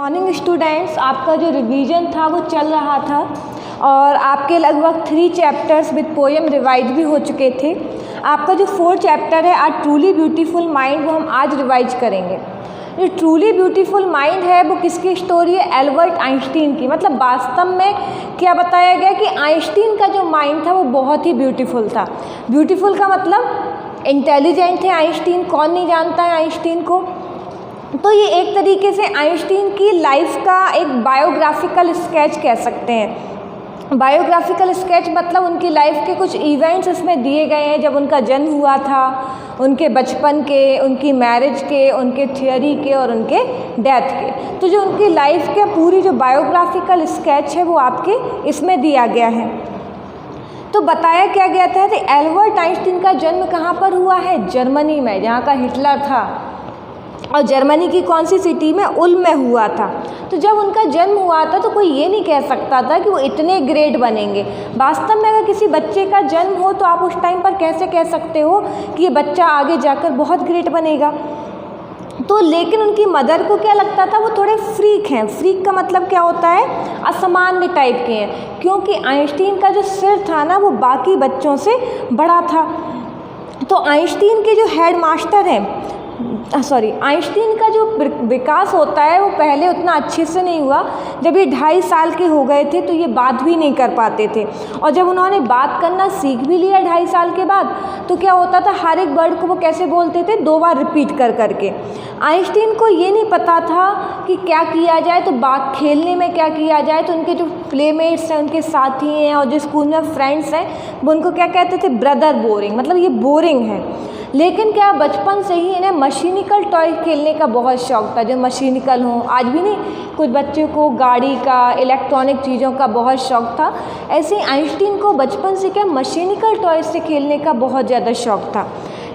Morning students, आपका जो revision था वो चल रहा था और आपके लगभग 3 चैप्टर्स विद पोएम रिवाइज भी हो चुके थे। आपका जो 4 चैप्टर है आ ट्रूली ब्यूटीफुल माइंड, वो हम आज रिवाइज करेंगे। जो ट्रूली ब्यूटीफुल माइंड है वो किसकी स्टोरी है? एल्बर्ट आइंस्टीन की। मतलब वास्तव में क्या बताया गया कि आइंस्टीन का जो माइंड था वो बहुत ही ब्यूटीफुल था। ब्यूटीफुल का मतलब इंटेलिजेंट थे आइंस्टीन। कौन नहीं जानता है आइंस्टीन को? तो ये एक तरीके से आइंस्टीन की लाइफ का एक बायोग्राफिकल स्केच कह सकते हैं। बायोग्राफिकल स्केच मतलब उनकी लाइफ के कुछ इवेंट्स इसमें दिए गए हैं, जब उनका जन्म हुआ था, उनके बचपन के, उनकी मैरिज के, उनके थियोरी के और उनके डेथ के। तो जो उनकी लाइफ के पूरी जो बायोग्राफिकल स्केच है वो आपके इसमें दिया गया है। तो बताया क्या गया था कि एल्बर्ट आइंस्टीन का जन्म कहाँ पर हुआ है? जर्मनी में, जहाँ का हिटलर था। और जर्मनी की कौन सी सिटी में? उल्म में हुआ था। तो जब उनका जन्म हुआ था तो कोई ये नहीं कह सकता था कि वो इतने ग्रेट बनेंगे। वास्तव में अगर किसी बच्चे का जन्म हो तो आप उस टाइम पर कैसे कह सकते हो कि ये बच्चा आगे जाकर बहुत ग्रेट बनेगा? तो लेकिन उनकी मदर को क्या लगता था? वो थोड़े फ्रीक हैं। फ्रीक का मतलब क्या होता है? असामान्य टाइप के हैं, क्योंकि आइंस्टीन का जो सिर था ना वो बाकी बच्चों से बड़ा था। तो आइंस्टीन के जो हेड मास्टर हैं, आइंस्टीन का जो विकास होता है वो पहले उतना अच्छे से नहीं हुआ। जब ये 2.5 साल के हो गए थे तो ये बात भी नहीं कर पाते थे, और जब उन्होंने बात करना सीख भी लिया 2.5 साल के बाद तो क्या होता था, हर एक वर्ड को वो कैसे बोलते थे? 2 बार रिपीट कर करके। आइंस्टीन को ये नहीं पता था कि क्या किया जाए, तो बात खेलने में क्या किया जाए। तो उनके जो प्लेमेट्स हैं, उनके साथी हैं और जो स्कूल में फ्रेंड्स हैं, वो उनको क्या कहते थे? ब्रदर बोरिंग, मतलब ये बोरिंग है। लेकिन क्या बचपन से ही इन्हें मशीनिकल टॉय खेलने का बहुत शौक़ था, जो मशीनिकल हों। आज भी नहीं, कुछ बच्चों को गाड़ी का, इलेक्ट्रॉनिक चीज़ों का बहुत शौक़ था। ऐसे ही आइंस्टीन को बचपन से क्या मशीनिकल टॉय से खेलने का बहुत ज़्यादा शौक़ था।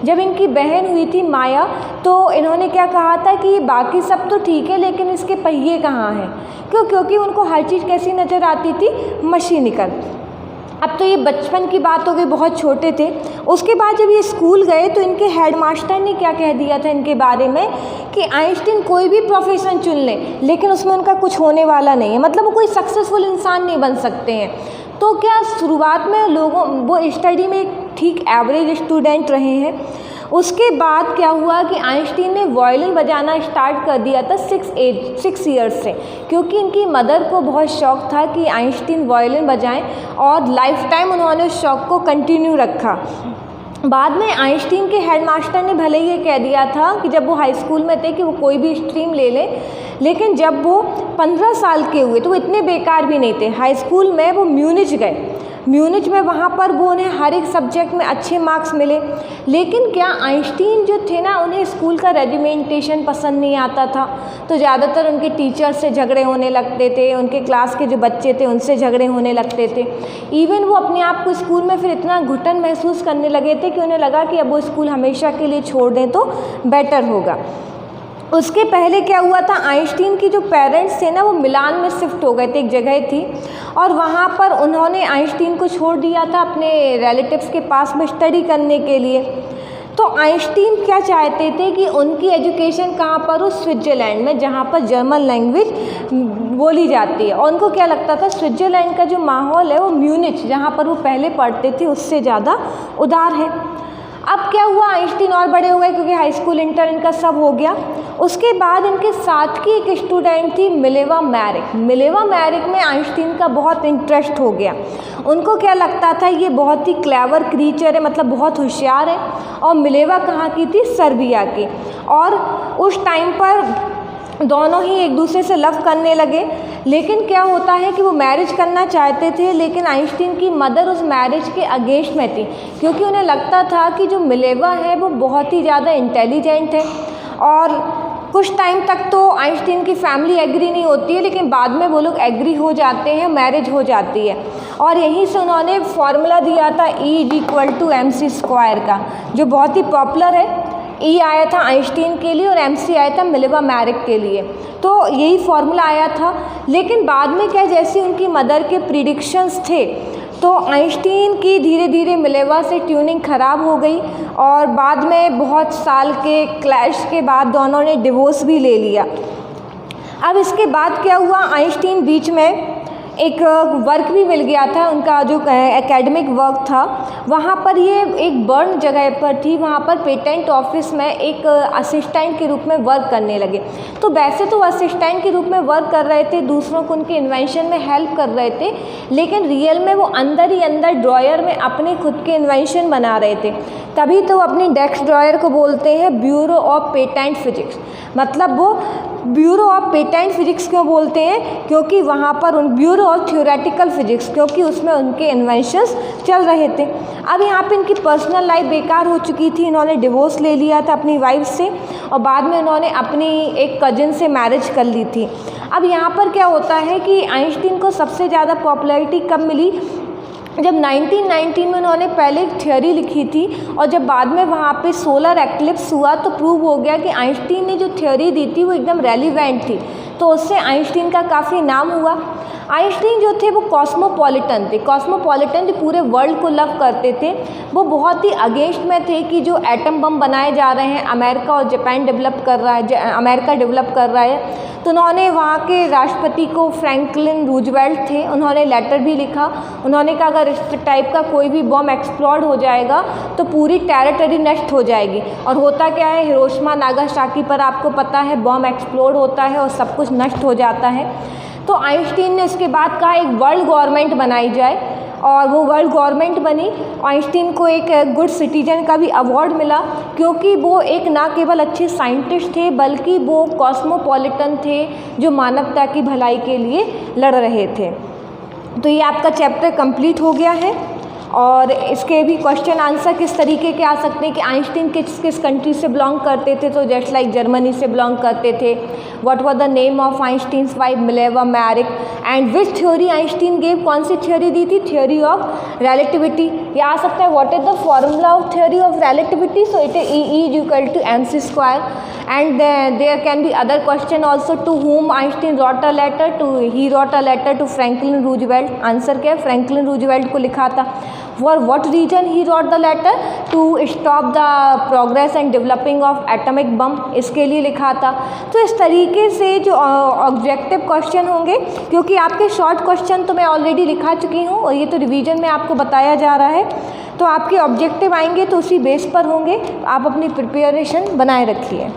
जब इनकी बहन हुई थी माया, तो इन्होंने क्या कहा था कि बाकी सब तो ठीक है लेकिन इसके पहिए कहाँ हैं? क्योंकि उनको हर चीज़ कैसी नज़र आती थी? मशीनिकल। अब तो ये बचपन की बात हो गई, बहुत छोटे थे। उसके बाद जब ये स्कूल गए तो इनके हेडमास्टर ने क्या कह दिया था इनके बारे में कि आइंस्टीन कोई भी प्रोफेशन चुन ले लेकिन उसमें उनका कुछ होने वाला नहीं है, मतलब वो कोई सक्सेसफुल इंसान नहीं बन सकते हैं। तो क्या शुरुआत में वो स्टडी में ठीक एवरेज स्टूडेंट रहे हैं। उसके बाद क्या हुआ कि आइंस्टीन ने वायलिन बजाना स्टार्ट कर दिया था 6 ईयर्स से, क्योंकि इनकी मदर को बहुत शौक़ था कि आइंस्टीन वायलिन बजाएं, और लाइफ टाइम उन्होंने उस शौक़ को कंटिन्यू रखा। बाद में आइंस्टीन के हेडमास्टर ने भले ही ये कह दिया था कि जब वो हाई स्कूल में थे कि वो कोई भी स्ट्रीम ले ले, लेकिन जब वो 15 साल के हुए तो वो इतने बेकार भी नहीं थे। हाई स्कूल में वो म्यूनिच गए। म्यूनिच में वहाँ पर वो उन्हें हर एक सब्जेक्ट में अच्छे मार्क्स मिले। लेकिन क्या आइंस्टीन जो थे ना, उन्हें स्कूल का रेजिमेंटेशन पसंद नहीं आता था, तो ज़्यादातर उनके टीचर से झगड़े होने लगते थे, उनके क्लास के जो बच्चे थे उनसे झगड़े होने लगते थे। इवन वो अपने आप को स्कूल में फिर इतना घुटन महसूस करने लगे थे कि उन्हें लगा कि अब वो स्कूल हमेशा के लिए छोड़ दें तो बेटर होगा। उसके पहले क्या हुआ था, आइंस्टीन की जो पेरेंट्स थे ना वो मिलान में शिफ्ट हो गए थे, एक जगह थी, और वहाँ पर उन्होंने आइंस्टीन को छोड़ दिया था अपने रिलेटिव्स के पास में स्टडी करने के लिए। तो आइंस्टीन क्या चाहते थे कि उनकी एजुकेशन कहाँ पर हो? स्विट्ज़रलैंड में, जहाँ पर जर्मन लैंग्वेज बोली जाती है। और उनको क्या लगता था स्विट्ज़रलैंड का जो माहौल है वो म्यूनिच, जहाँ पर वो पहले पढ़ते थे, उससे ज़्यादा उदार है। अब क्या हुआ, आइंस्टीन और बड़े हो गए क्योंकि हाई स्कूल इंटर इनका सब हो गया। उसके बाद इनके साथ की एक स्टूडेंट थी मिलेवा मैरिक। मिलेवा मैरिक में आइंस्टीन का बहुत इंटरेस्ट हो गया। उनको क्या लगता था ये बहुत ही क्लेवर क्रीचर है, मतलब बहुत होशियार है। और मिलेवा कहाँ की थी? सर्बिया की। और उस टाइम पर दोनों ही एक दूसरे से लव करने लगे। लेकिन क्या होता है कि वो मैरिज करना चाहते थे, लेकिन आइंस्टीन की मदर उस मैरिज के अगेंस्ट में थी, क्योंकि उन्हें लगता था कि जो मिलेवा है वो बहुत ही ज़्यादा इंटेलिजेंट है। और कुछ टाइम तक तो आइंस्टीन की फैमिली एग्री नहीं होती है, लेकिन बाद में वो लोग एग्री हो जाते हैं, मैरिज हो जाती है। और यहीं से उन्होंने फार्मूला दिया था E=mc² का, जो बहुत ही पॉपुलर है। E आया था आइंस्टीन के लिए और mc आया था मिलेवा मैरिक के लिए। तो यही फार्मूला आया था। लेकिन बाद में क्या, जैसे उनकी मदर के प्रिडिक्शंस थे, तो आइंस्टीन की धीरे धीरे मिलेवा से ट्यूनिंग ख़राब हो गई, और बाद में बहुत साल के क्लैश के बाद दोनों ने डिवोर्स भी ले लिया। अब इसके बाद क्या हुआ, आइंस्टीन बीच में एक वर्क भी मिल गया था, उनका जो एकेडमिक वर्क था वहाँ पर ये एक बर्न जगह पर थी, वहाँ पर पेटेंट ऑफिस में एक असिस्टेंट के रूप में वर्क करने लगे। तो वैसे तो असिस्टेंट के रूप में वर्क कर रहे थे, दूसरों को उनके इन्वेंशन में हेल्प कर रहे थे, लेकिन रियल में वो अंदर ही अंदर ड्रॉयर में अपने खुद के इन्वेंशन बना रहे थे। तभी तो अपनी डेस्क ड्रॉयर को बोलते हैं ब्यूरो ऑफ पेटेंट फिजिक्स। मतलब वो ब्यूरो ऑफ पेटेंट फिजिक्स क्यों बोलते हैं, क्योंकि वहाँ पर उन ब्यूरो ऑफ थ्योरेटिकल फिजिक्स, क्योंकि उसमें उनके इन्वेंशंस चल रहे थे। अब यहाँ पे इनकी पर्सनल लाइफ बेकार हो चुकी थी, इन्होंने डिवोर्स ले लिया था अपनी वाइफ से और बाद में उन्होंने अपनी एक कजिन से मैरिज कर ली थी। अब यहाँ पर क्या होता है कि आइंस्टीन को सबसे ज़्यादा पॉपुलैरिटी कब मिली, जब 1919 में उन्होंने पहले एक थ्योरी लिखी थी और जब बाद में वहाँ पे सोलर एक्लिप्स हुआ तो प्रूव हो गया कि आइंस्टीन ने जो थ्योरी दी थी वो एकदम रेलिवेंट थी, तो उससे आइंस्टीन का काफ़ी नाम हुआ। आइंस्टीन जो थे वो कॉस्मोपॉलिटन थे, कॉस्मोपॉलिटन जो पूरे वर्ल्ड को लव करते थे। वो बहुत ही अगेंस्ट में थे कि जो एटम बम बनाए जा रहे हैं, अमेरिका और जापान डेवलप कर रहा है, अमेरिका डेवलप कर रहा है। तो उन्होंने वहाँ के राष्ट्रपति को, फ्रैंकलिन रूजवेल्ट थे, उन्होंने लेटर भी लिखा। उन्होंने कहा अगर इस टाइप का कोई भी बम एक्सप्लोड हो जाएगा तो पूरी टेरिटरी नष्ट हो जाएगी। और होता क्या है, हिरोशिमा नागासाकी पर आपको पता है बम एक्सप्लोड होता है और सब कुछ नष्ट हो जाता है। तो आइंस्टीन ने इसके बाद कहा एक वर्ल्ड गवर्नमेंट बनाई जाए और वो वर्ल्ड गवर्नमेंट बनी। आइंस्टीन को एक गुड सिटीजन का भी अवार्ड मिला, क्योंकि वो एक ना केवल अच्छे साइंटिस्ट थे बल्कि वो कॉस्मोपॉलिटन थे जो मानवता की भलाई के लिए लड़ रहे थे। तो ये आपका चैप्टर कंप्लीट हो गया है और इसके भी क्वेश्चन आंसर किस तरीके के आ सकते हैं कि आइंस्टीन किस किस कंट्री से बिलोंग करते थे, तो जस्ट लाइक जर्मनी से बिलोंग करते थे। What was the name of Einstein's wife Mileva Maric and which theory Einstein gave, कौन सी थ्योरी दी थी, थ्योरी ऑफ रिलेटिविटी। ये आ सकता है what is the formula of theory of relativity, so it is E=mc² and there can be other question also, to whom Einstein wrote a letter to, he wrote a letter to Franklin Roosevelt। Answer क्या है, Franklin Roosevelt को लिखा था। For what reason he wrote the letter? To stop the progress and developing of atomic bomb, इसके लिए लिखा था। तो इस तरीके से जो ऑब्जेक्टिव क्वेश्चन होंगे, क्योंकि आपके शॉर्ट क्वेश्चन तो मैं ऑलरेडी लिखा चुकी हूँ और ये तो रिवीजन में आपको बताया जा रहा है, तो आपके ऑब्जेक्टिव आएंगे तो उसी बेस पर होंगे। आप अपनी प्रिपरेशन बनाए रखिए।